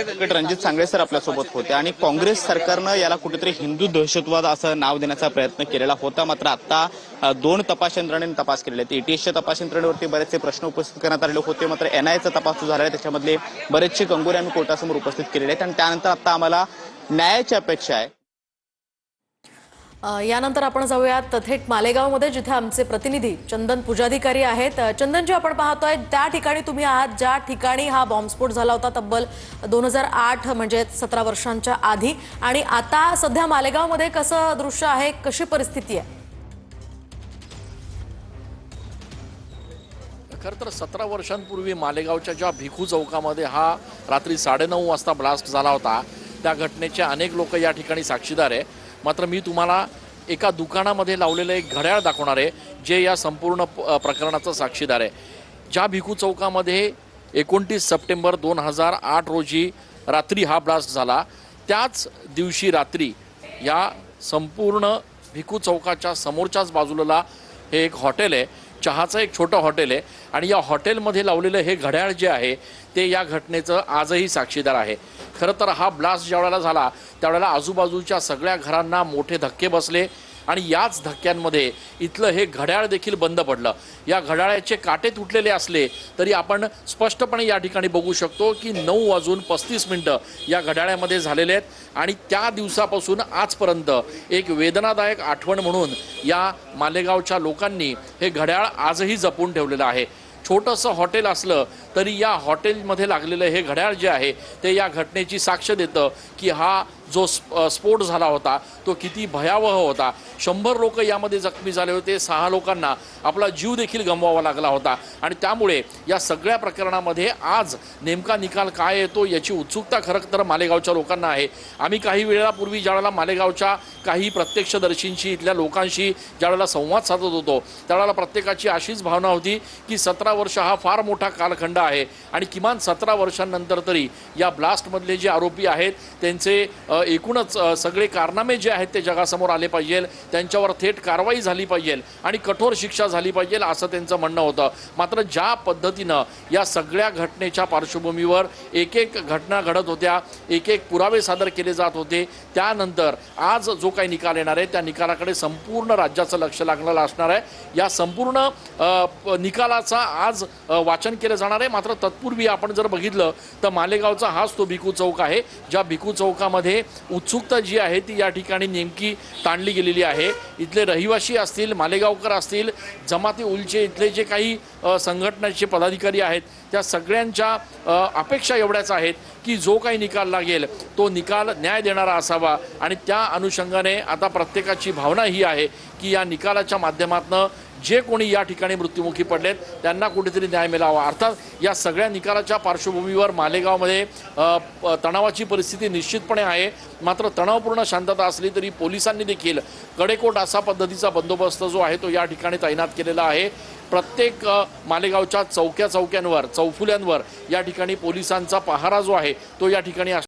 Ranjit Sangle sir आपल्यासोबत होते आणि काँग्रेस सरकारनं याला कुठेतरी हिंदू दहशतवाद असं नाव देण्याचा प्रयत्न केलेला होता. मात्र आता दोन तपास यंत्रणेने तपास केलेले आहेत. एटीएसच्या तपास यंत्रणेवरती बरेचसे प्रश्न उपस्थित करण्यात आलेले होते. मात्र एनआयएचा तपास जो झाला आहे त्याच्यामधले बरेचसे कंगोरे आम्ही कोर्टासमोर उपस्थित केलेले आहेत आणि त्यानंतर आता आम्हाला न्यायाची अपेक्षा आहे. यानंतर आपण जाऊयात थेट मालेगावमध्ये, जिथे आमचे प्रतिनिधी चंदन पुजाधिकारी आहेत. चंदनजी, आपण पाहतोय त्या ठिकाणी तुम्ही आहात ज्या ठिकाणी हा बॉम्बस्फोट झाला होता तब्बल 2008 म्हणजे 17 वर्षांच्या आधी, आणि आता सध्या मालेगावमध्ये कसं दृश्य आहे, कशी परिस्थिती आहे? खरं तर 17 वर्षांपूर्वी मालेगावच्या ज्या भिकू चौकामध्ये हा रात्री 9:30 वाजता ब्लास्ट झाला होता, त्या घटनेचे अनेक लोक या ठिकाणी साक्षीदार आहे. मात्र मी तुम्हाला एका दुकानामध्ये लावलेलं एक घड्याळ दाखवणार आहे, जे या संपूर्ण प्रकरणाचं साक्षीदार आहे. ज्या भिकू चौकामध्ये 29 सप्टेंबर 2008 रोजी रात्री हा ब्लास्ट झाला, त्याच दिवशी रात्री या संपूर्ण भिकू चौकाच्या समोरच्याच बाजूला हे एक हॉटेल आहे, चहाचं एक छोटं हॉटेल आहे, आणि या हॉटेलमध्ये लावलेलं हे घड्याळ जे आहे ते या घटनेचं आजही साक्षीदार आहे. खरं तर हा ब्लास्ट ज्यावेळेला झाला त्यावेळेला आजूबाजूच्या सगळ्या घरांना मोठे धक्के बसले आणि याच धक्क्यांमध्ये इथलं हे घड्याळ देखील बंद पडलं. या घड्याळाचे काटे तुटलेले असले तरी आपण स्पष्टपणे या ठिकाणी बघू शकतो की 9:35 या घड्याळामध्ये झालेले आहेत. आणि त्या दिवसापासून आजपर्यंत एक वेदनादायक आठवण म्हणून या मालेगावच्या लोकांनी हे घड्याळ आजही जपून ठेवलेलं आहे. छोटंसं हॉटेल असलं तरी या हॉटेलमध्ये लागलेलं हे घड्याळ जे आहे ते या घटनेची साक्ष देतं की हा जो स्फोट झाला होता तो किती भयावह होता. 100 लोक यामध्ये जखमी झाले होते. 6 लोकांना आपला जीव देखील गमवावा लागला होता. आणि त्यामुळे या सगळ्या प्रकरणामध्ये आज नेमका निकाल काय येतो याची उत्सुकता खरं तर मालेगावच्या लोकांना आहे. आम्ही काही वेळापूर्वी ज्यावेळेला मालेगावच्या काही प्रत्यक्षदर्शींशी, इथल्या लोकांशी ज्यावेळेला संवाद साधत होतो त्यावेळेला प्रत्येकाची अशीच भावना होती की 17 वर्ष हा फार मोठा कालखंड आहे आणि किमान 17 वर्षांनंतर तरी या ब्लास्टमधले जे आरोपी आहेत त्यांचे एकूणच सगळे कारनामे जे आहेत ते जगासमोर आले पाहिजे, त्यांच्यावर थेट कारवाई झाली पाहिजे आणि कठोर शिक्षा झाली पाहिजे असं त्यांचं म्हणणं होतं. मात्र ज्या पद्धतीनं या सगळ्या घटनेच्या पार्श्वभूमीवर एक एक घटना घडत होत्या, एक एक पुरावे सादर केले जात होते, त्यानंतर आज जो काही निकाल येणार आहे त्या निकालाकडे संपूर्ण राज्याचं लक्ष लागलेलं असणार आहे. या संपूर्ण निकालाचा आज वाचन केलं जाणार आहे. मात्र तत्पूर्वी आपण जर बघितलं तर मालेगावचा हाच तो भिकू चौक आहे, ज्या भिकू चौकामध्ये उत्सुकता जी आहे ती या ठिकाणी नेमकी ताणली गेलेली आहे. इथले रहिवासी असतील, मालेगावकर असतील, जमाती उलचे इथले जे काही संघटनेचे पदाधिकारी आहेत त्या सगळ्यांच्या अपेक्षा एवढ्याच आहेत की जो काही निकाल लागेल तो निकाल न्याय देणारा असावा. आणि त्या अनुषंगाने आता प्रत्येकाची भावना ही आहे की या निकालाच्या माध्यमातून जे कोणी या ठिकाणी मृत्युमुखी पडलेत त्यांना कुठेतरी न्याय मिळावा. अर्थात या सगळ्या निकालाच्या पार्श्वभूमीवर मालेगावमध्ये तणावाची परिस्थिती निश्चितपणे आहे. मात्र तणावपूर्ण शांतता असली तरी पोलिसांनी देखील कडेकोट असा पद्धतीचा बंदोबस्त जो आहे तो या ठिकाणी तैनात केलेला आहे. प्रत्येक मालेगावच्या चौक्यांवर, चौफुल्यांवर या ठिकाणी पोलिसांचा पहारा जो आहे तो या ठिकाणी